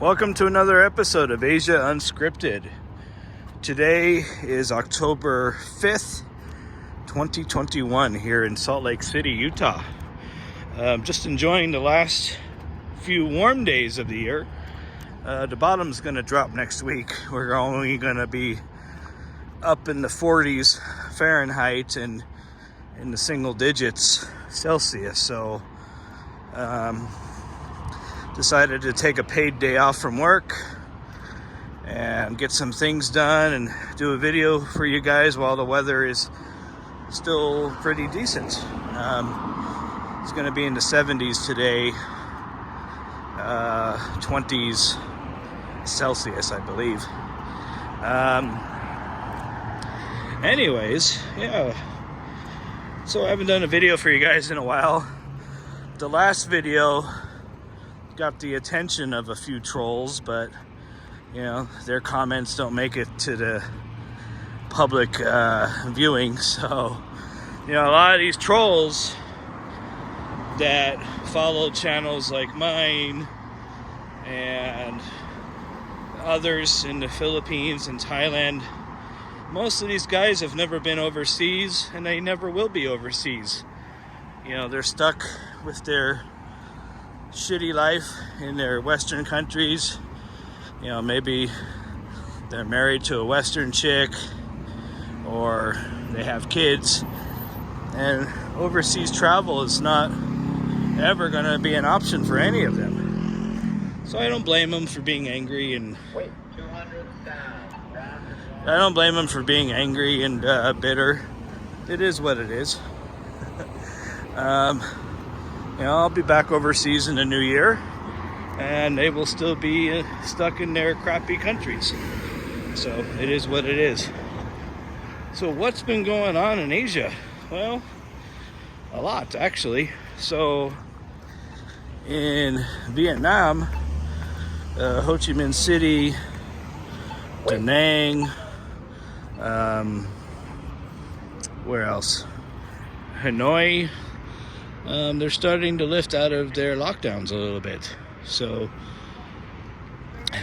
Welcome to another episode of Asia Unscripted. Today is October 5th, 2021 here in Salt Lake City, Utah. Just enjoying the last few warm days of the year. The bottom's going to drop next week. We're only going to be up in the 40s Fahrenheit and in the single digits Celsius. So decided to take a paid day off from work and get some things done and do a video for you guys while the weather is still pretty decent. It's going to be in the 70s today, 20s Celsius, I believe. Anyways, yeah. So I haven't done a video for you guys in a while. The last video got the attention of a few trolls, but you know, their comments don't make it to the public viewing. So, you know, a lot of these trolls that follow channels like mine and others in the Philippines and Thailand, most of these guys have never been overseas and they never will be overseas. You know, they're stuck with their shitty life in their Western countries. You know, maybe they're married to a Western chick or they have kids, and overseas travel is not ever going to be an option for any of them. So I don't blame them for being angry, and I don't blame them for being angry and bitter. It is what it is. You know, I'll be back overseas in the new year, and they will still be stuck in their crappy countries. So it is what it is. So what's been going on in Asia? Well, a lot actually. So in Vietnam, Ho Chi Minh City, Da Nang, where else? Hanoi. They're starting to lift out of their lockdowns a little bit. So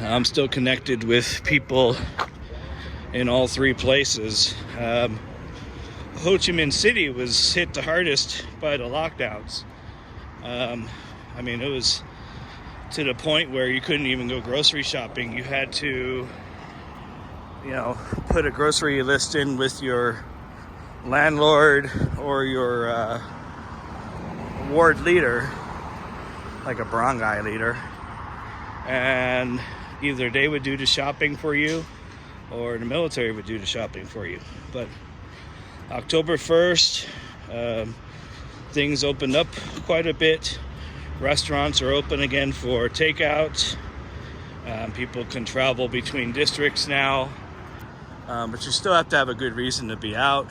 I'm still connected with people in all three places. Ho Chi Minh City was hit the hardest by the lockdowns. I mean, it was to the point where you couldn't even go grocery shopping. You had to, you know, put a grocery list in with your landlord or your ward leader, like a barangay leader, and either they would do the shopping for you or the military would do the shopping for you. But October 1st, things opened up quite a bit. Restaurants are open again for takeout. People can travel between districts now, but you still have to have a good reason to be out.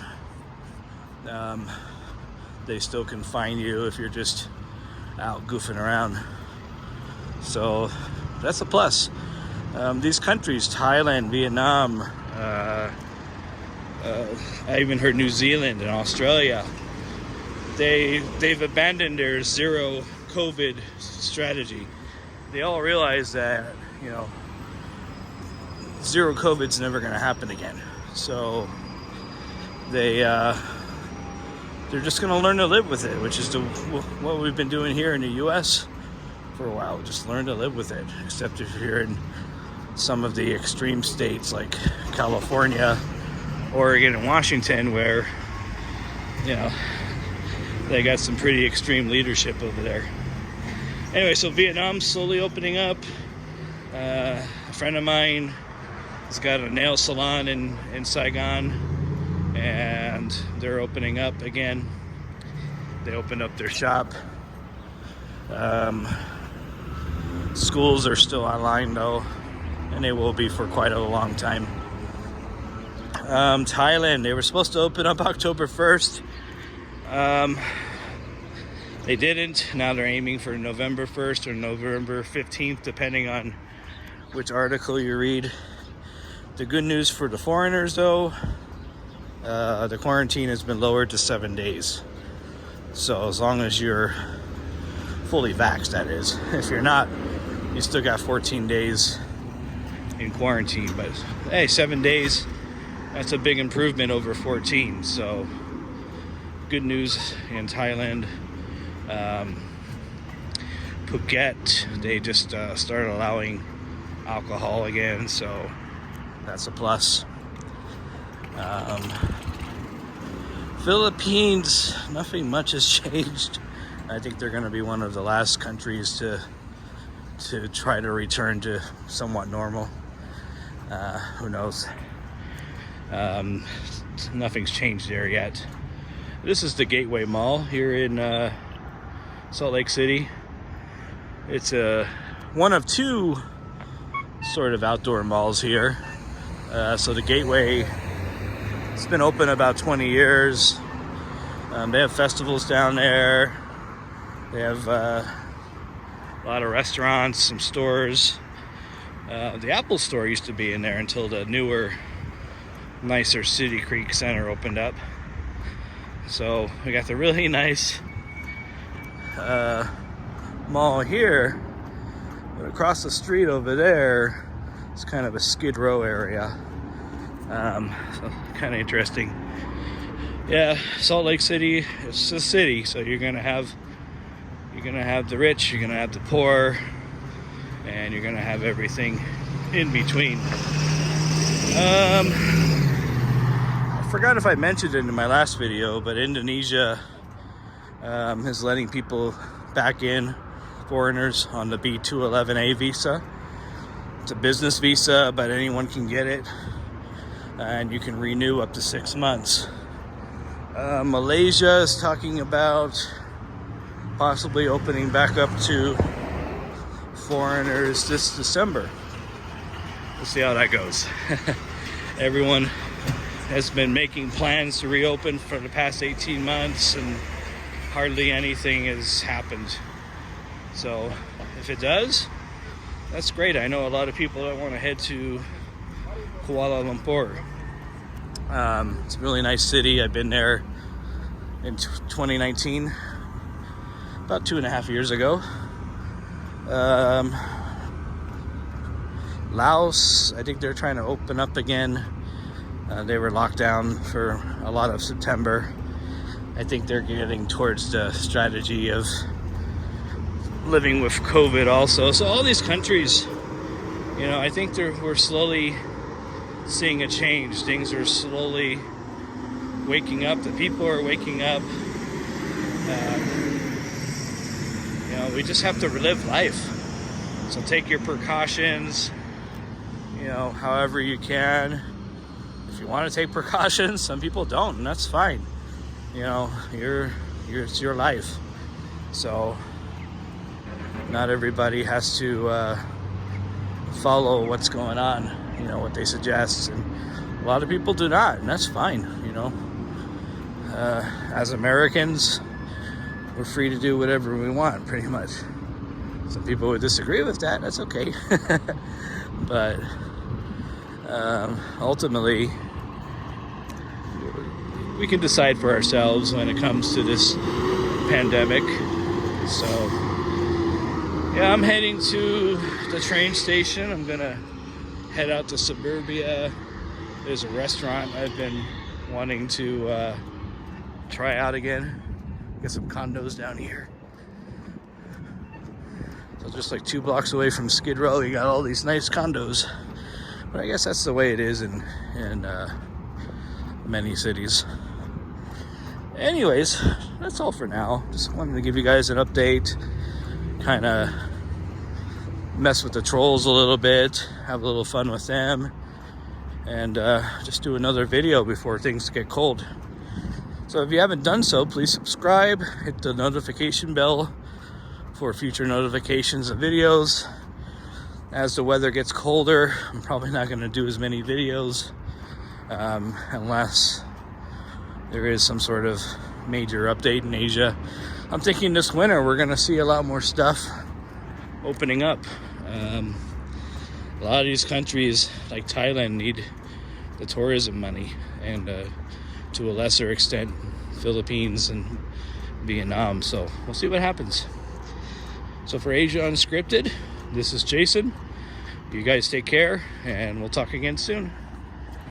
They still can fine you if you're just out goofing around. So that's a plus. These countries, Thailand, Vietnam, I even heard New Zealand and Australia, they've abandoned their zero COVID strategy. They all realize that, you know, zero COVID's never going to happen again. So they're just going to learn to live with it, which is what we've been doing here in the U.S. for a while. Just learn to live with it, except if you're in some of the extreme states like California, Oregon, and Washington, where, you know, they got some pretty extreme leadership over there. Anyway, so Vietnam's slowly opening up. A friend of mine has got a nail salon in Saigon, and they're opening up again. They opened up their shop. Schools are still online though, and they will be for quite a long time. Thailand, they were supposed to open up October 1st. They didn't. Now they're aiming for November 1st or November 15th, depending on which article you read. The good news for the foreigners though, the quarantine has been lowered to 7 days. So as long as you're fully vaxxed, that is. If you're not, you you still got 14 days in quarantine. But hey, 7 days, that's a big improvement over 14. So good news in Thailand. Phuket, they just started allowing alcohol again, so that's a plus. Philippines, nothing much has changed. I think they're going to be one of the last countries to try to return to somewhat normal. Who knows? Nothing's changed there yet. This is the Gateway Mall here in Salt Lake City. It's one of two sort of outdoor malls here. So the Gateway, it's been open about 20 years. They have festivals down there. They have a lot of restaurants, some stores. The Apple store used to be in there until the newer, nicer City Creek Center opened up. So we got the really nice mall here, but across the street over there, it's kind of a Skid Row area. So kind of interesting. Yeah, Salt Lake City, it's a city, so you're gonna have the rich, you're gonna have the poor, and you're gonna have everything in between. I forgot if I mentioned it in my last video, but Indonesia is letting people back in, foreigners, on the B211A visa. It's a business visa, but anyone can get it, and you can renew up to 6 months. Malaysia is talking about possibly opening back up to foreigners this December. We'll see how that goes. Everyone has been making plans to reopen for the past 18 months, and hardly anything has happened. So if it does, that's great. I know a lot of people that want to head to Kuala Lumpur. It's a really nice city. I've been there in 2019, about 2.5 years ago. Laos, I think they're trying to open up again. They were locked down for a lot of September. I think they're getting towards the strategy of living with COVID also. So all these countries, I think we're slowly seeing a change. Things are slowly waking up. The people are waking up. We just have to live life. So take your precautions, however you can. If you want to take precautions, some people don't, and that's fine. It's your life. So not everybody has to follow what's going on, what they suggest, and a lot of people do not, and that's fine. As Americans, we're free to do whatever we want, pretty much. Some people would disagree with that, that's okay. But ultimately, we can decide for ourselves when it comes to this pandemic. So yeah, I'm heading to the train station. I'm gonna head out to suburbia. There's a restaurant I've been wanting to try out again. Get some condos down here. So just like 2 blocks away from Skid Row, you got all these nice condos. But I guess that's the way it is in many cities. Anyways, that's all for now. Just wanted to give you guys an update, kind of mess with the trolls a little bit, have a little fun with them, and just do another video before things get cold. So if you haven't done so, please subscribe, hit the notification bell for future notifications of videos. As the weather gets colder, I'm probably not going to do as many videos unless there is some sort of major update in Asia. I'm thinking this winter we're going to see a lot more stuff opening up. A lot of these countries like Thailand need the tourism money, and to a lesser extent Philippines and Vietnam. So we'll see what happens. So for Asia Unscripted, This is Jason. You guys take care, and we'll talk again soon.